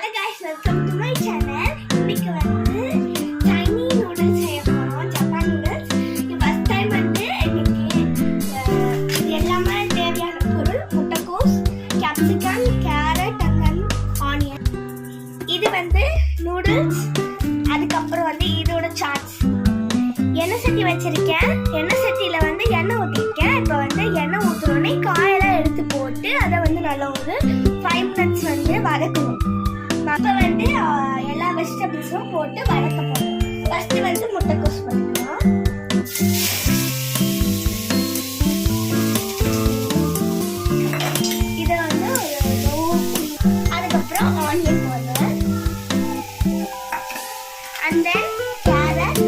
Hello guys, welcome to my channel. இன்னைக்கு வந்து Chinese noodles செய்ய போறோம். Japan noodles. இது first time வந்து எனக்கு இது எல்லாமே தேவையான பொருள் முட்டைக்கோஸ், capsicum, carrot and onion. இது வந்து noodles. அதுக்கு அப்புறம் வந்து இதோட சாட்ஸ். எண்ணெய் சட்டி வச்சிருக்கேன். எண்ணெய் சட்டியில வந்து எண்ணெய் ஊத்திருக்கேன். இப்போ வந்து எண்ணெய் ஊத்துறோனே காயெல்லாம் எடுத்து போட்டு அதை வந்து நல்லா ஒரு 5 minutes வந்து வதக்கணும். அப்போ வந்து எல்லா வெஜிடபிள்ஸும் போட்டு வதக்க போகிறோம். ஃபர்ஸ்ட் வந்து முட்டைக்கோஸ் பண்ணிக்கலாம். இதை வந்து அதுக்கப்புறம் ஆனியன் போடுறேன். And then carat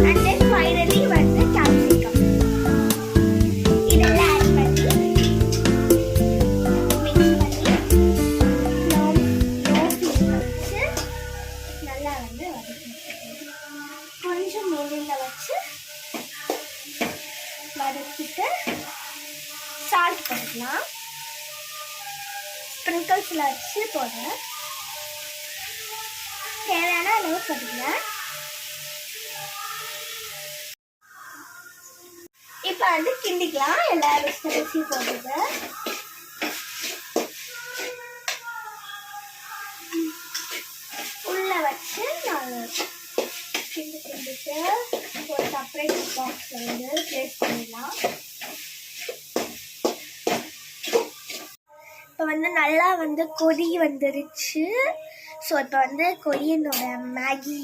and then finally வந்து கேப்சிகம். இதெல்லாம் ஆட் பண்ணி கொஞ்சம் மீடியம்ல வச்சு வதக்கிட்டு சால்ட் போட்டுக்கலாம். ஸ்ப்ரிங்கிள்ஸ்ல வச்சு போடுறேன். தேவையான அளவு போட்டுக்கலாம். இப்போ வந்து கிண்டிக்கலாம். எல்லா வெஜிடபிள்ஸையும் போடுறது உள்ள வச்சு நான் கிண்டிட்டு ஒரு செப்பரேட் பாக்ஸ் வந்து ப்ளேஸ் பண்ணிடலாம். இப்போ வந்து நல்லா வந்து கொதி வந்துருச்சு. ஸோ இப்போ வந்து கொரியனோட மேகி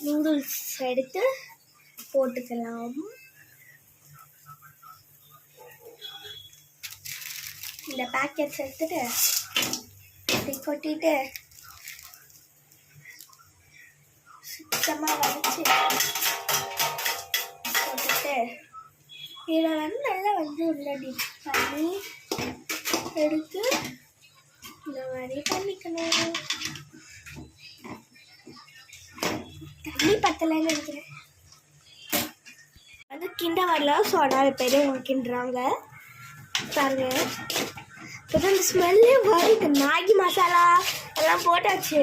நூடுல்ஸ் எடுத்து போட்டுக்கலாம். இந்த பேக்கெட்ஸ் எடுத்துட்டு இப்படி கொட்டிட்டு சுத்தமாக வச்சு போட்டுட்டு இதில் வந்து நல்லா வந்து உள்ள டிப் பண்ணி எடுத்து இந்த மாதிரி பண்ணிக்கணும். தண்ணி பத்தலைன்னு நினைக்கிறேன். வந்து கிண்ட வரல. ஸோ 4 பேர் கிண்டுறாங்க பாருங்க. இப்போ இந்த ஸ்மெல்லே வருது. மேகி மசாலா எல்லாம் போட்டாச்சு.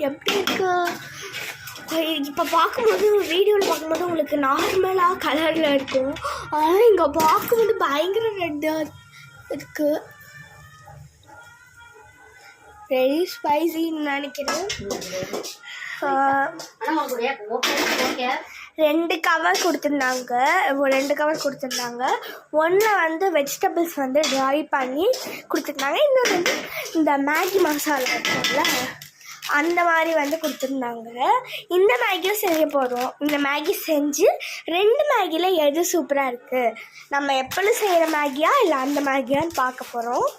எப்படி இருக்கு இப்போ பார்க்கும்போது வீடியோவில் பார்க்கும்போது உங்களுக்கு நார்மலாக கலரில் இருக்கும். ஆனால் இங்கே பார்க்கும்போது பயங்கர ரெட்டாக இருக்கு. வெரி ஸ்பைசின்னு நினைக்கிறேன். 2 கவர் கொடுத்துருந்தாங்க. 2 கவர் கொடுத்துருந்தாங்க. ஒன்றில் வந்து வெஜிடபிள்ஸ் வந்து ட்ரை பண்ணி கொடுத்துருந்தாங்க. இன்னொன்று வந்து இந்த மேகி மசாலா இருக்கும்ல அந்த மாதிரி வந்து கொடுத்துருந்தாங்க. இந்த மேகியும் செய்ய போகிறோம். இந்த மேகி செஞ்சு 2 மேகியில் எது சூப்பராக இருக்குது, நம்ம எப்போதும் செய்கிற மேகியா இல்லை அந்த மேகியான்னு பார்க்க போகிறோம்.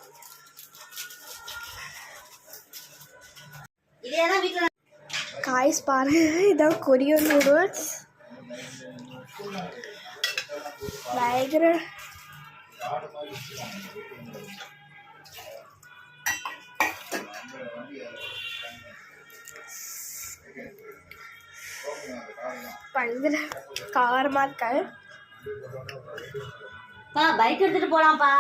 காய்ஸ் பாருங்க, இதான் கொரியன் நூடுல்ஸ். பயங்கர பயங்கர காரமா இருக்காது. பைக் எடுத்துட்டு போலாம்ப்பா.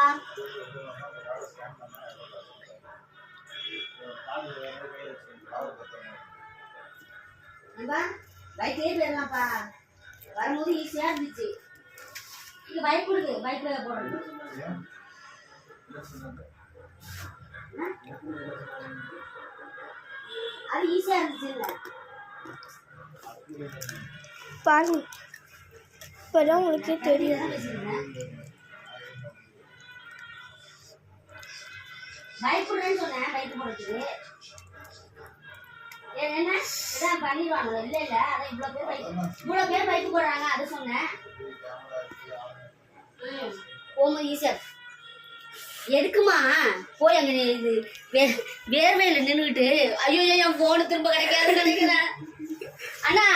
பைக்லேயே போயிடலாம்ப்பா. வரும்போது ஈஸியா இருந்துச்சு. இங்க பைக் கொடுக்கு, பைக்ல போடுறது அது ஈஸியா இருந்துச்சு. இல்லை பாருங்க, இப்போதான் உங்களுக்கே தெரியும். பைக் போடுறேன்னு சொன்னேன். பைக் போடுறதுக்கு என்ன இதான் பண்ணிடுவாங்க. இல்லை இல்லை அதான் இவ்வளோ பேர் பைக் போடுறாங்க. அது சொன்னேன். போகும்போது ஈஸியா எதுக்குமா போய் அங்கே இது வேர்வையில் நின்றுக்கிட்டு ஐயோ என் ஃபோனு திரும்ப கிடைக்காதுன்னு நினைக்கிறேன். அண்ணா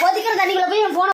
கொதிக்கிற தண்ணிக்குள்ள போய் என் ஃபோனை